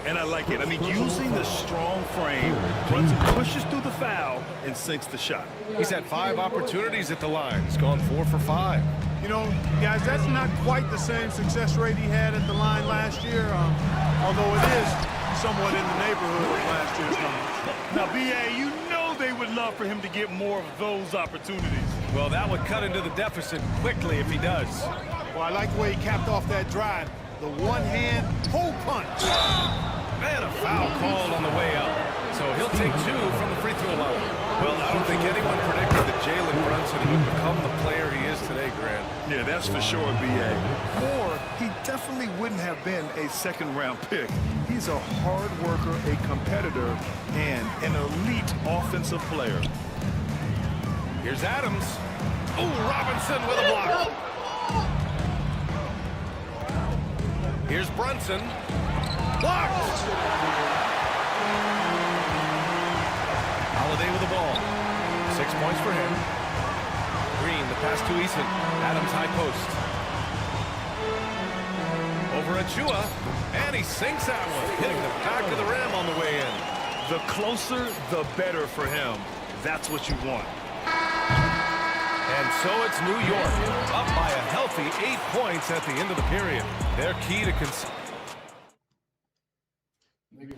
And I like it. I mean, using the strong frame, Brunson pushes through the foul and sinks the shot. He's had 5 opportunities at the line. He's gone 4 for 5. You know, guys, that's not quite the same success rate he had at the line last year, although it is somewhat in the neighborhood of last year's numbers. Now, B.A., you know they would love for him to get more of those opportunities. Well, that would cut into the deficit quickly if he does. Well, I like the way he capped off that drive. The one-hand pull punch. Man, a foul called on the way up. So he'll take 2 from the free throw line. Well, I don't think anyone predicted that Jalen Brunson would become the player he is today, Grant. Yeah, that's for sure, B.A. Or he definitely wouldn't have been a second-round pick. He's a hard worker, a competitor, and an elite offensive player. Here's Adams. Oh, Robinson with a block. Here's Brunson. Blocked! Holiday with the ball. 6 points for him. Green, the pass to Eason. Adams high post. Over Achua, and he sinks that one, hitting the back of the rim on the way in. The closer, the better for him. That's what you want. And so it's New York, up by a healthy 8 points at the end of the period. They're key to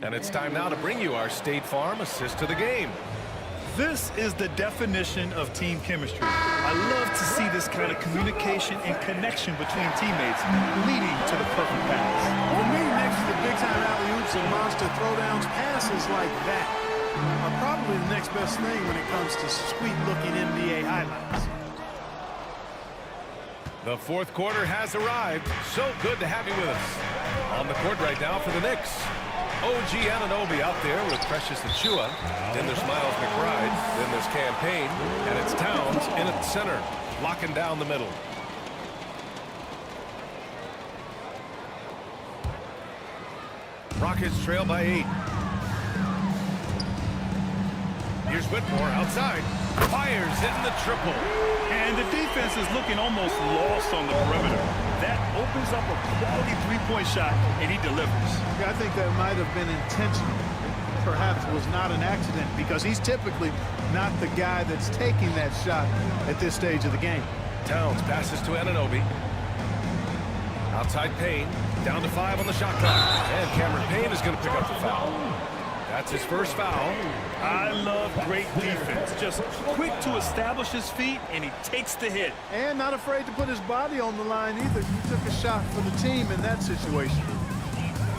And it's time now to bring you our State Farm assist to the game. This is the definition of team chemistry. I love to see this kind of communication and connection between teammates leading to the perfect pass. For me, next to the big-time alley-oops and monster throwdowns, passes like that are probably the next best thing when it comes to sweet-looking NBA highlights. The fourth quarter has arrived. So good to have you with us. On the court right now for the Knicks. OG Anunoby out there with Precious Achua. Then there's Miles McBride. Then there's Campaign. And it's Towns in at the center, locking down the middle. Rockets trail by 8. Here's Whitmore outside. Fires hitting the triple. And the defense is looking almost lost on the perimeter. That opens up a quality three-point shot, and he delivers. Yeah, I think that might have been intentional. Perhaps was not an accident, because he's typically not the guy that's taking that shot at this stage of the game. Towns passes to Anunoby. Outside Payne. Down to 5 on the shot clock. And Cameron Payne is going to pick up the foul. That's his first foul. I love great defense. Just quick to establish his feet, and he takes the hit. And not afraid to put his body on the line either. He took a shot for the team in that situation.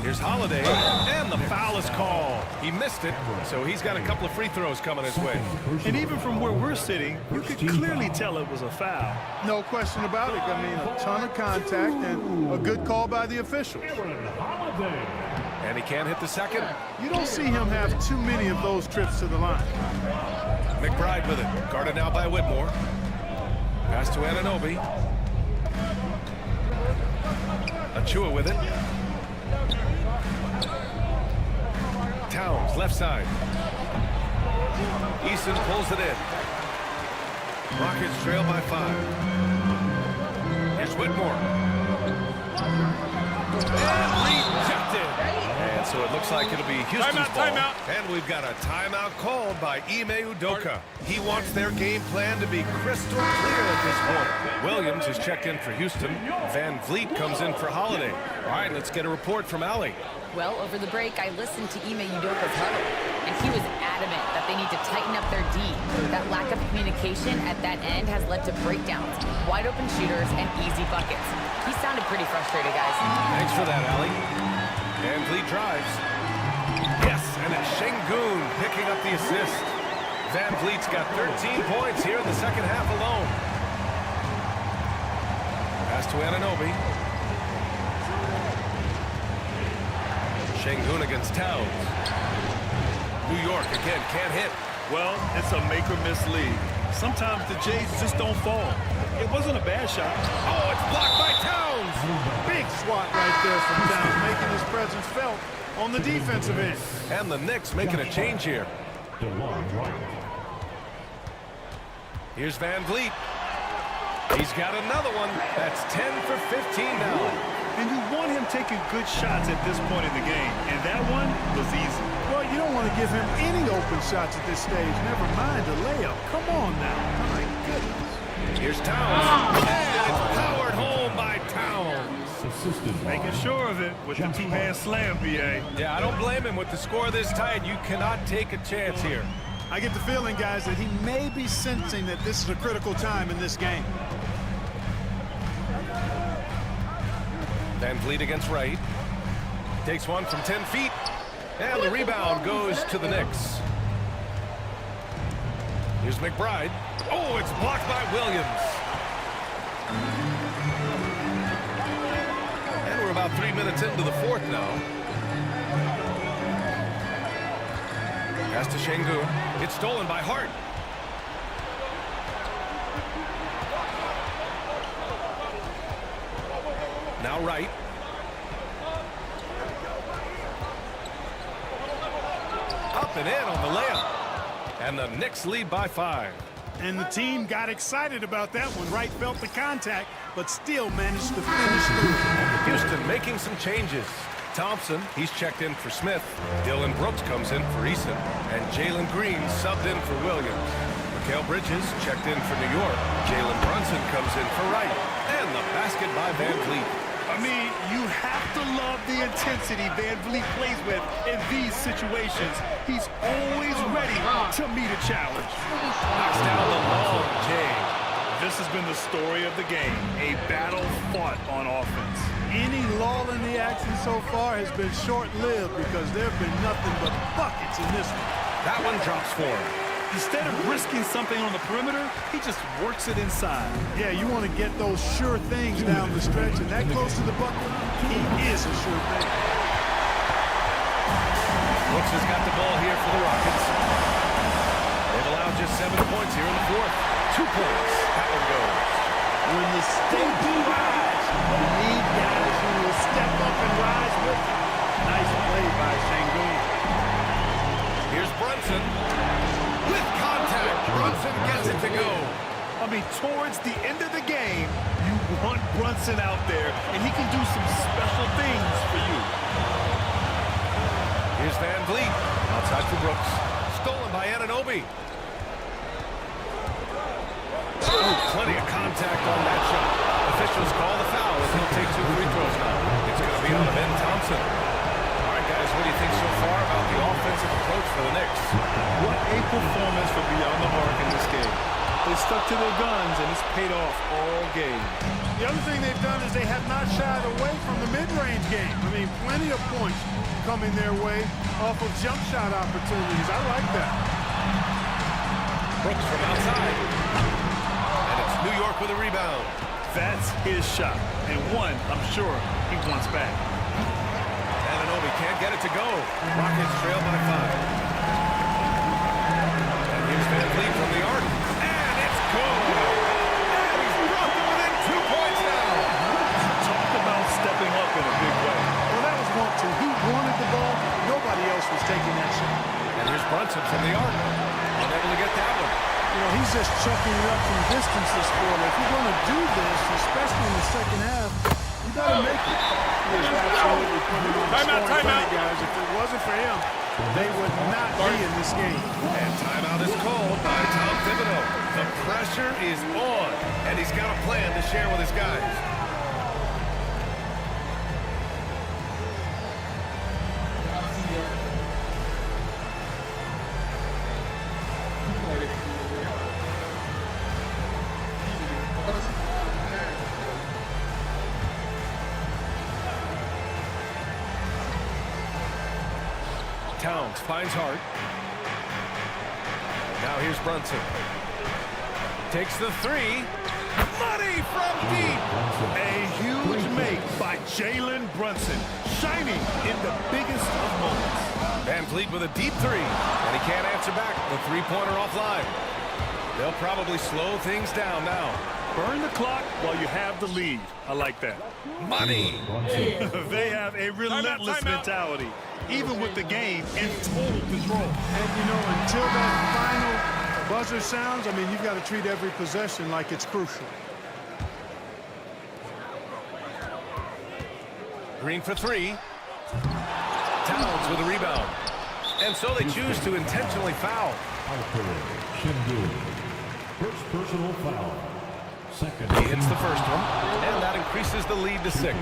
Here's Holiday, and the foul is called. He missed it, so he's got a couple of free throws coming his way. And even from where we're sitting, you could clearly tell it was a foul. No question about it. I mean, a ton of contact and a good call by the officials. And he can't hit the second. You don't see him have too many of those trips to the line. McBride with it. Guarded now by Whitmore. Pass to Anunoby. Achua with it. Towns, left side. Easton pulls it in. Rockets trail by 5. Here's Whitmore. And rejected. And so it looks like it'll be Houston's ball. Timeout. And we've got a timeout called by Ime Udoka. He wants their game plan to be crystal clear at this point. Williams is checked in for Houston. Van Vliet comes in for Holiday. All right, let's get a report from Allie. Well, over the break, I listened to Ime Udoka's huddle, and he was adamant that they need to tighten up their D. That lack of communication at that end has led to breakdowns, wide open shooters, and easy buckets. He sounded pretty frustrated, guys. Thanks for that, Allie. Van Vliet drives. Yes, and it's Şengün picking up the assist. Van Vliet's got 13 points here in the second half alone. Pass to Anunoby. Şengün against Towns. New York again can't hit. Well, it's a make-or-miss league. Sometimes the Jays just don't fall. It wasn't a bad shot. Oh, it's blocked by Towns. Big swat right there from Towns, making his presence felt on the defensive end. And the Knicks making a change here. Here's Van Vliet. He's got another one. That's 10 for 15 now. And you want him taking good shots at this point in the game. And that one was easy. Well, you don't want to give him any open shots at this stage. Never mind a layup. Come on now. My goodness. Here's Towns. And it's powered home by Towns. Making sure of it with the two-hand slam, B.A. Yeah, I don't blame him. With the score this tight, you cannot take a chance here. I get the feeling, guys, that he may be sensing that this is a critical time in this game. Van Vliet against Wright. Takes one from 10 feet. And the rebound goes to the Knicks. Here's McBride. Oh, it's blocked by Williams. And we're about 3 minutes into the fourth now. Pass to Şengün. It's stolen by Hart. Now Wright. Up and in on the layup. And the Knicks lead by 5. And the team got excited about that one. Wright felt the contact, but still managed to finish through. Houston making some changes. Thompson, he's checked in for Smith. Dylan Brooks comes in for Eason. And Jalen Green subbed in for Williams. Mikal Bridges checked in for New York. Jalen Brunson comes in for Wright. And the basket by Van Vliet. I mean, you have to love the intensity Van Vliet plays with in these situations. He's always ready to meet a challenge. Knocks down the long J. This has been the story of the game, a battle fought on offense. Any lull in the action so far has been short-lived because there have been nothing but buckets in this one. That one drops for him. Instead of risking something on the perimeter, he just works it inside. Yeah, you want to get those sure things down the stretch, and that close to the bucket, he is a sure thing. Brooks has got the ball here for the Rockets. They've allowed just 7 points here in the fourth. 2 points. That one goes. When the stakes rise, you need guys who will step up and rise with you. Nice play by Şengün. Here's Brunson. With contact, Brunson gets it to go. I mean, towards the end of the game, you want Brunson out there, and he can do some special things for you. Here's Van Vliet. Outside for Brooks. Stolen by Anunoby. Oh, plenty of contact on that shot. Officials call the foul as he'll take 2 free throws now. It's going to be on Ben Thompson. All right, guys, what do you think so far about the offensive approach for the Knicks? What a performance for beyond the mark in this game. They stuck to their guns, and it's paid off all game. The other thing they've done is they have not shied away from the mid-range game. I mean, plenty of points coming their way off of jump shot opportunities. I like that. Brooks from outside. And it's New York with a rebound. That's his shot, and one I'm sure he wants back. Anunoby can't get it to go. Rockets trail by 5. And here's Van Vliet from the arc. And it's good. And he's brought them within 2 points now. Talk about stepping up in a big way. Well, that was want to. He wanted the ball. Nobody else was taking that shot. And here's Brunson from the arc. Unable to get that one. You know, he's just checking it up from distance this quarter. If you're going to do this, especially in the second half, you better make it. He is absolutely putting on the scoring plenty, guys. If it wasn't for him, they would not be in this game. And timeout is called by Tom Thibodeau. The pressure is on, and he's got a plan to share with his guys. Towns finds Hart. Now here's Brunson. Takes the three. Money from deep. A huge make by Jalen Brunson, shining in the biggest of moments. Van Vliet with a deep three, and he can't answer back. The three-pointer offline. They'll probably slow things down now. Burn the clock while you have the lead. I like that. Money. They have a relentless mentality, even with the game in total control. And, you know, until that final buzzer sounds, I mean, you've got to treat every possession like it's crucial. Green for three. Towns with a rebound. And so they choose to intentionally foul. First personal foul. Second. He hits the first one, and that increases the lead to 6.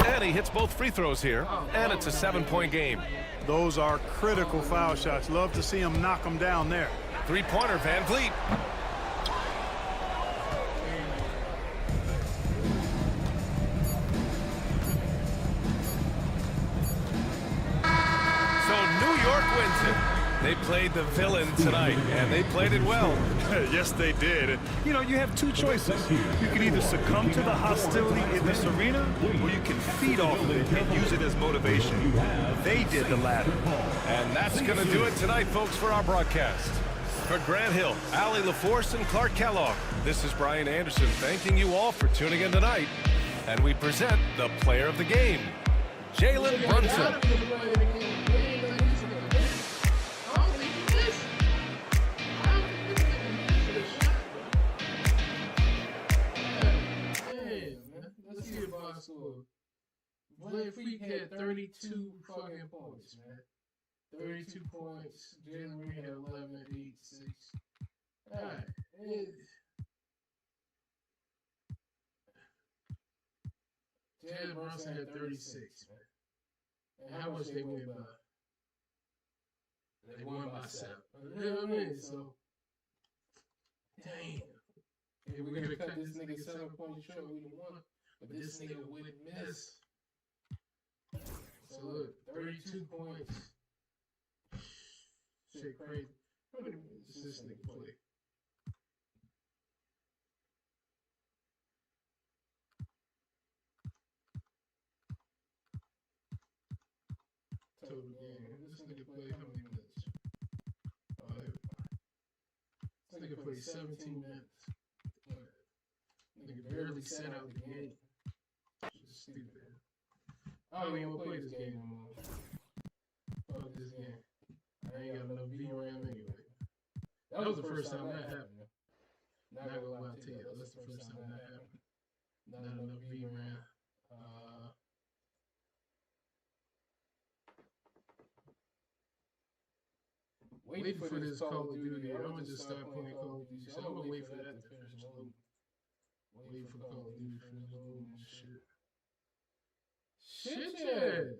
And he hits both free throws here, and it's a 7-point game. Those are critical foul shots. Love to see him knock them down there. Three-pointer, Van Vliet. So New York wins it. They played the villain tonight, and they played it well. Yes, they did. You know, you have two choices. You can either succumb to the hostility in this arena, or you can feed off of it and use it as motivation. They did the latter. And that's going to do it tonight, folks, for our broadcast. For Grant Hill, Allie LaForce, and Clark Kellogg, this is Brian Anderson thanking you all for tuning in tonight. And we present the player of the game, Jalen Brunson. Van Vliet had 32 fucking points, man. 32 points. Jalen Green had 11, 8, 6. Alright. Jalen Brunson had 36, man. And how much they win by? They won by 7. You know what I mean? So, damn. If we're going to cut this nigga 7 points short, we won. But this nigga wouldn't miss. So look, 32 points. Shit crazy. How many minutes does this nigga play? Total game. This nigga played how many minutes? This nigga played 17 minutes. Nigga barely sat out the game. Just stupid. I don't even play this game no more. Fuck this game. I ain't got enough VRAM anyway. That was the first time that happened. Not gonna lie to you, that's the first time that happened. Not enough VRAM. Waiting for this Call of Duty. I'm gonna just start playing Call of Duty. So I'm gonna wait for that to finish loading. Wait for Call of Duty to finish loading and shit. Shit, yeah.